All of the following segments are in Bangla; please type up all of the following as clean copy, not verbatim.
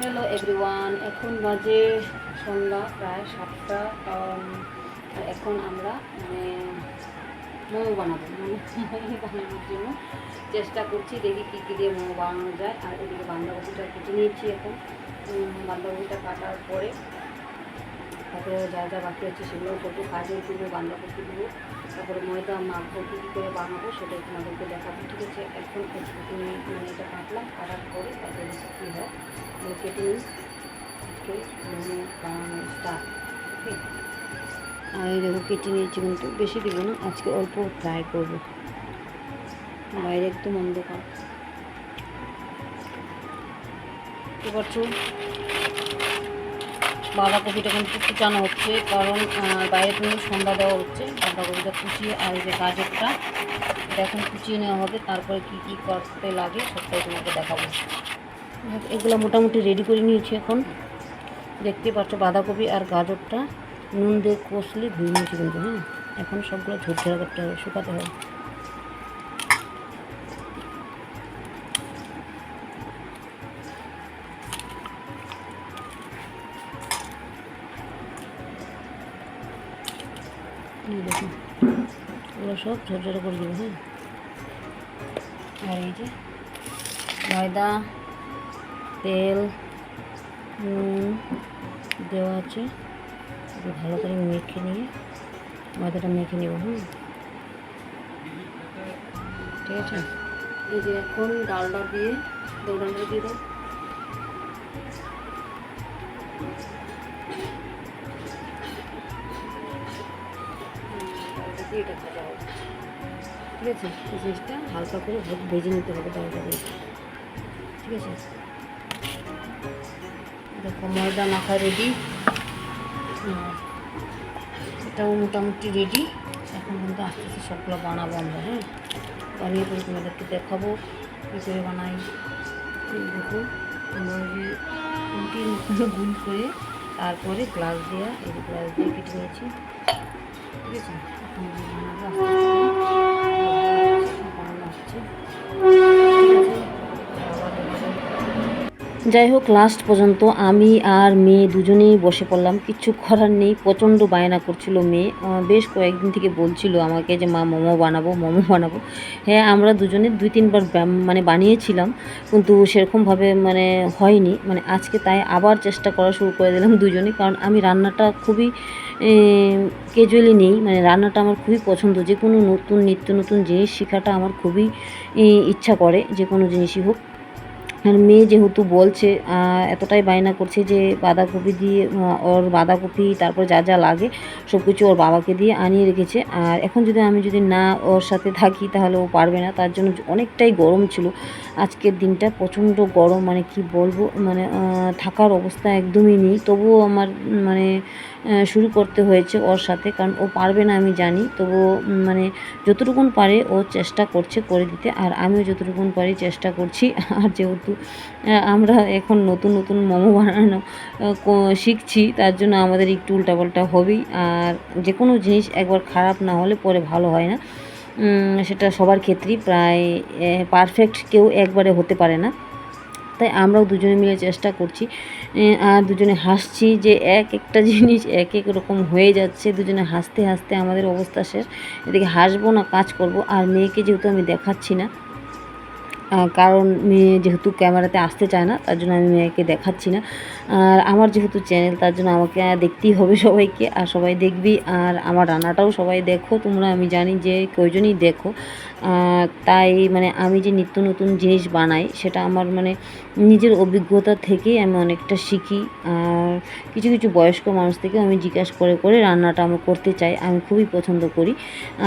হ্যালো এভরিওয়ান, এখন বাজে সন্ধ্যা প্রায় 7টা। আর এখন আমরা মোমো বানাবো, মোমো বানানোর জন্য চেষ্টা করছি। দেখি কী কী দিয়ে মোমো বানানো যায়। আর এদিকে বাঁধাকপিটা কেটে নিয়েছি। এখন বাঁধাকপিটা কাটার পরে তারপরে যা যা বাকি আছে সেগুলো করবো। কাজে দেবো, বাঁধাকপি দেবো, তারপরে ময়দা মাখবো, কী কী করে বানাবো সেটাই তোমাদেরকে দেখাবো। ঠিক আছে, এখন একটুখানি এটা কাটলাম, কাটার পরে তারপরে কী হয় কেটে নিই। আজকে মোমো বানানো স্টার্ট। ওকে, আর এই দেখো কেটে নিয়েছি, কিন্তু বেশি দেবো না, আজকে অল্প ফ্রাই করবো। বাইরে একদম অন্ধকার, এবার বাঁধাকপিটা কিন্তু কুচানো হচ্ছে, কারণ বাইরে কিন্তু সন্ধ্যা দেওয়া হচ্ছে। বাঁধাকপিটা কুচিয়ে আর এই যে গাজরটা এটা এখন কুচিয়ে নেওয়া হবে। তারপরে কি কি করতে লাগে সবটাই তোমাকে দেখাবো। এগুলো মোটামুটি রেডি করে নিয়েছি। এখন দেখতে পাচ্ছ বাঁধাকপি আর গাজরটা নুন দিয়ে কষলে ধুয়ে নিয়েছি কিন্তু। হ্যাঁ, এখন সবগুলো ঝরঝরা করতে হবে, শুকাতে হবে। দেখুন এগুলো সব ঝরঝরা করে দেবো। হ্যাঁ, আর এই যে ময়দা, তেল, নুন দেওয়া আছে, ভালো করে মেখে নিয়ে ময়দাটা মেখে নেব। ঠিক আছে, এই যে এখন ডালটা দিয়ে ডালটা দিয়ে দাও। ডালটা দিয়ে এটা ভাজা হবে। ঠিক আছে, এই জিনিসটা হালকা করে ভেজে নিতে হবে ডালটা দিয়ে। ঠিক আছে, দেখো ময়দা মাখা রেডি, এটাও মোটামুটি রেডি। এখন কিন্তু আস্তে আস্তে সবগুলো বানাবো আমরা। হ্যাঁ, বানিয়ে করে তোমাদেরকে দেখাবো কী করে বানাই। দেখো আমরা যে রুটির মতো গুল করে তারপরে গ্লাস দেওয়া, এই গ্লাস দিয়ে কেটে নিয়েছি। ঠিক আছে, এখন বানাবো আস্তে আস্তে বানানো হচ্ছে। যাই হোক, লাস্ট পর্যন্ত আমি আর মেয়ে দুজনেই বসে পড়লাম, কিচ্ছু করার নেই। প্রচণ্ড বায়না করছিল মেয়ে, বেশ কয়েকদিন থেকে বলছিল আমাকে যে মা মোমো বানাবো, মোমো বানাবো। হ্যাঁ, আমরা দুজনে 2-3 বার বানিয়েছিলাম, কিন্তু সেরকমভাবে হয়নি। আজকে তাই আবার চেষ্টা করা শুরু করে দিলাম দুজনে, কারণ আমি রান্নাটা খুবই ক্যাজুয়ালি নেই। রান্নাটা আমার খুবই পছন্দ। যে কোনো নিত্য নতুন জিনিস শেখাটা আমার খুবই ইচ্ছা করে, যে কোনো জিনিসই হোক। আর মেয়ে যেহেতু বলছে, এতটাই বায়না করছে যে বাঁধাকপি দিয়ে ওর বাঁধাকপি তারপর যা যা লাগে সব কিছু ওর বাবাকে দিয়ে আনিয়ে রেখেছে। আর এখন আমি যদি না ওর সাথে থাকি তাহলে ও পারবে না। তার জন্য অনেকটাই গরম ছিল আজকের দিনটা, প্রচণ্ড গরম, কি বলবো, থাকার অবস্থা একদমই নেই। তবুও আমার শুরু করতে হয়েছে ওর সাথে, কারণ ও পারবে না আমি জানি। তবুও যতটুকুন পারে ও চেষ্টা করছে করে দিতে, আর আমিও যতটুকুন পারি চেষ্টা করছি। আর যেহেতু আমরা এখন নতুন নতুন মোমো বানানো শিখছি, তার জন্য আমাদের একটু উল্টাপাল্টা হবেই। আর যে কোনো জিনিস একবার খারাপ না হলে পরে ভালো হয় না, সেটা সবার ক্ষেত্রেই প্রায় পারফেক্ট কেউ একবারে হতে পারে না। তাই আমরাও দুজনে মিলে চেষ্টা করছি, আর দুজনে হাসছি যে একটা জিনিস এক এক রকম হয়ে যাচ্ছে। দুজনে হাসতে হাসতে আমাদের অবস্থা শেষ। এদিকে হাসবো না কাজ করব। আর মেয়েকে যেহেতু আমি দেখাচ্ছি না, কারণ মেয়ে যেহেতু ক্যামেরাতে আসতে চায় না, তার জন্য আমি মেয়েকে দেখাচ্ছি না। আর আমার যেহেতু চ্যানেল, তার জন্য আমাকে দেখতেই হবে সবাইকে, আর সবাই দেখবি। আর আমার রান্নাটাও সবাই দেখো তোমরা, আমি জানি যে কয়জনই দেখো। তাই আমি যে নিত্য নতুন জিনিস বানাই সেটা আমার নিজের অভিজ্ঞতা থেকেই আমি অনেকটা শিখি। আর কিছু কিছু বয়স্ক মানুষ থেকে আমি জিজ্ঞাসা করে করে রান্নাটা আমি করতে চাই, আমি খুবই পছন্দ করি।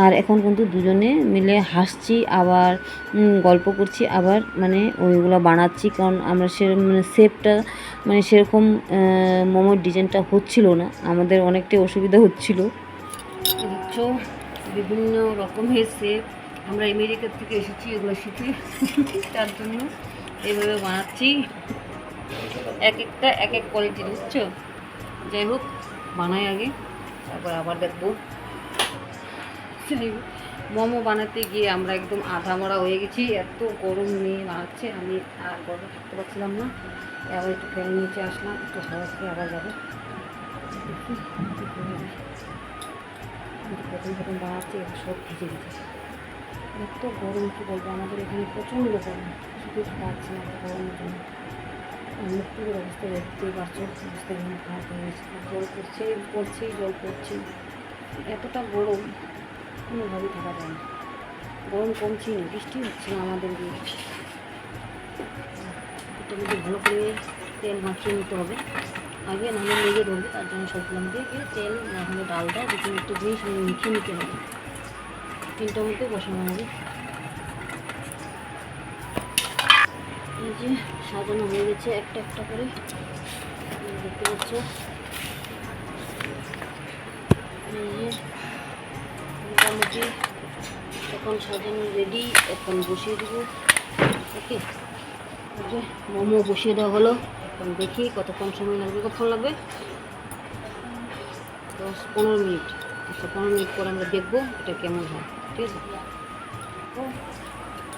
আর এখন কিন্তু দুজনে মিলে হাসছি, আবার গল্প করছি, আবার ওইগুলো বানাচ্ছি। কারণ আমরা শেপটা সেরকম মোমোর ডিজাইনটা হচ্ছিল না, আমাদের অনেকটাই অসুবিধা হচ্ছিল। দেখছো বিভিন্ন রকমের শেপ, আমরা আমেরিকার থেকে এসেছি এগুলো শিখে, তার জন্য এইভাবে বানাচ্ছি। এক একটা এক এক কোয়ালিটির, বুঝছো। যাই হোক, বানাই আগে, তারপর আবার দেখবো। যাই হোক, মোমো বানাতে গিয়ে আমরা একদম আধা মরা হয়ে গেছি, এত গরম নিয়ে বানাচ্ছে। আমি আর গরম থাকতে পারছিলাম না, আবার একটু ফ্যান নিচে আসলাম, একটু হাওয়া খেয়ে আবার যাবো। দেখি কী করা যায়। কিন্তু প্রথম প্রথম বানাচ্ছি, এবার সব ভিজে ভিজে। এত গরম কী বলবো, আমাদের এখানে প্রচণ্ড গরম, শুধু থাকা যাচ্ছে না গরমের জন্য। মুক্তির অবস্থা দেখতেই পারছো, অবস্থা এখানে খারাপ হয়ে গেছে। জল পড়ছেই জল পড়ছে, এতটা গরম কোনোভাবেই থাকা যায় না। গরম কমছেই না, বৃষ্টি হচ্ছে না আমাদের দিয়ে। এটা কিন্তু ভালো করে তেল মাখিয়ে নিতে হবে আগে, নাহলে লেগে ধরবে। তার জন্য সবগুলো দিয়ে তেল নাহলে ডালটা দুটো একটু জিনিস মিখিয়ে নিতে হবে। তিনটার মধ্যে বসানো হবে। এই যে সাজানো হয়ে গেছে একটা একটা করে, দেখতে পাচ্ছ। এই যে মোটামুটি এখন সাজানো রেডি, এখন বসিয়ে দেবো। ওকে, যে মোমো বসিয়ে দেওয়া হলো। এখন দেখি কতক্ষণ সময় লাগবে। কতক্ষণ লাগবে? 10-15 মিনিট। আচ্ছা, 15 মিনিট পর আমরা দেখবো এটা কেমন হয়। ঠিক আছে,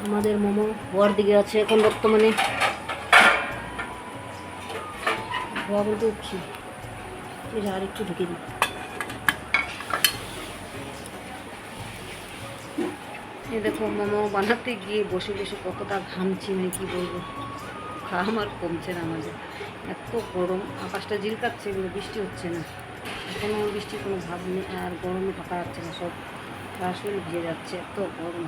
আমাদের মোমো হওয়ার দিকে আছে এখন বর্তমানে। হওয়া বলতে উঠছি, আর একটু ঢুকে দিই। এই দেখো, মোমো বানাতে গিয়ে বসে বসে কতটা ঘামছি, মানে কী বলবো। ঘাম আর কমছে না আমাদের, এত গরম। আকাশটা ঝিলকাচ্ছে, কিন্তু বৃষ্টি হচ্ছে না এখনও, বৃষ্টির কোনো ভাব নেই। আর গরমে থাকা যাচ্ছে না, সব শরীর ভিজে যাচ্ছে, এত গরম।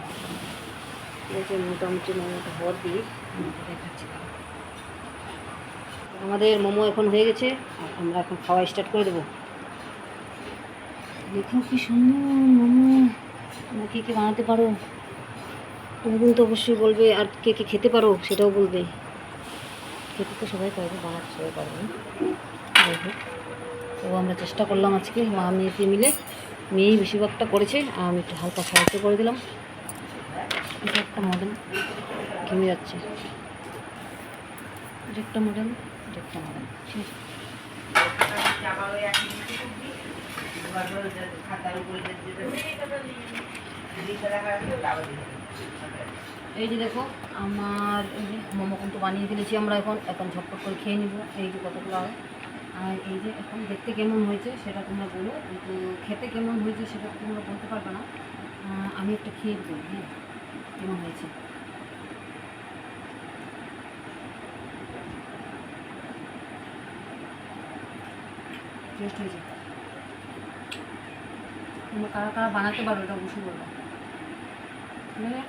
দেখে মোটামুটি মোমোটা হওয়ার দিয়ে দেখাচ্ছি। আমাদের মোমো এখন হয়ে গেছে, আর আমরা এখন খাওয়া স্টার্ট করে দেবো। দেখো কি সুন্দর মোমো। তোমরা কে কে বানাতে পারো তুমি কিন্তু অবশ্যই বলবে, আর কে কে খেতে পারো সেটাও বলবে। খেতে তো সবাই পারবে, বানাতে সবাই পারবে না। যাই হোক, তো আমরা চেষ্টা করলাম আজকে মা মেয়েতে মিলে। মেয়েই বেশিরভাগটা করেছে, আর আমি একটু হালকা সাহায্য করে দিলাম। এটা একটা মডেল ঘেমে যাচ্ছে, এটা একটা মডেল, এটা একটা মডেল। ঠিক আছে, এই যে দেখো আমার এই যে মোমো কিন্তু বানিয়ে ফেলেছি আমরা। এখন ঝটপট করে খেয়ে নিব। এই যে কতগুলো হয়। আর এই যে এখন দেখতে কেমন হয়েছে সেটা তোমরা বলো, কিন্তু খেতে কেমন হয়েছে সেটা তোমরা বলতে পারবে না। আমি একটা খেয়ে বলি, হ্যাঁ, কেমন হয়েছে। টেস্ট হয়েছে। তোমরা কারা কারা বানাতে পারো এটা অবশ্যই বলবো। মানে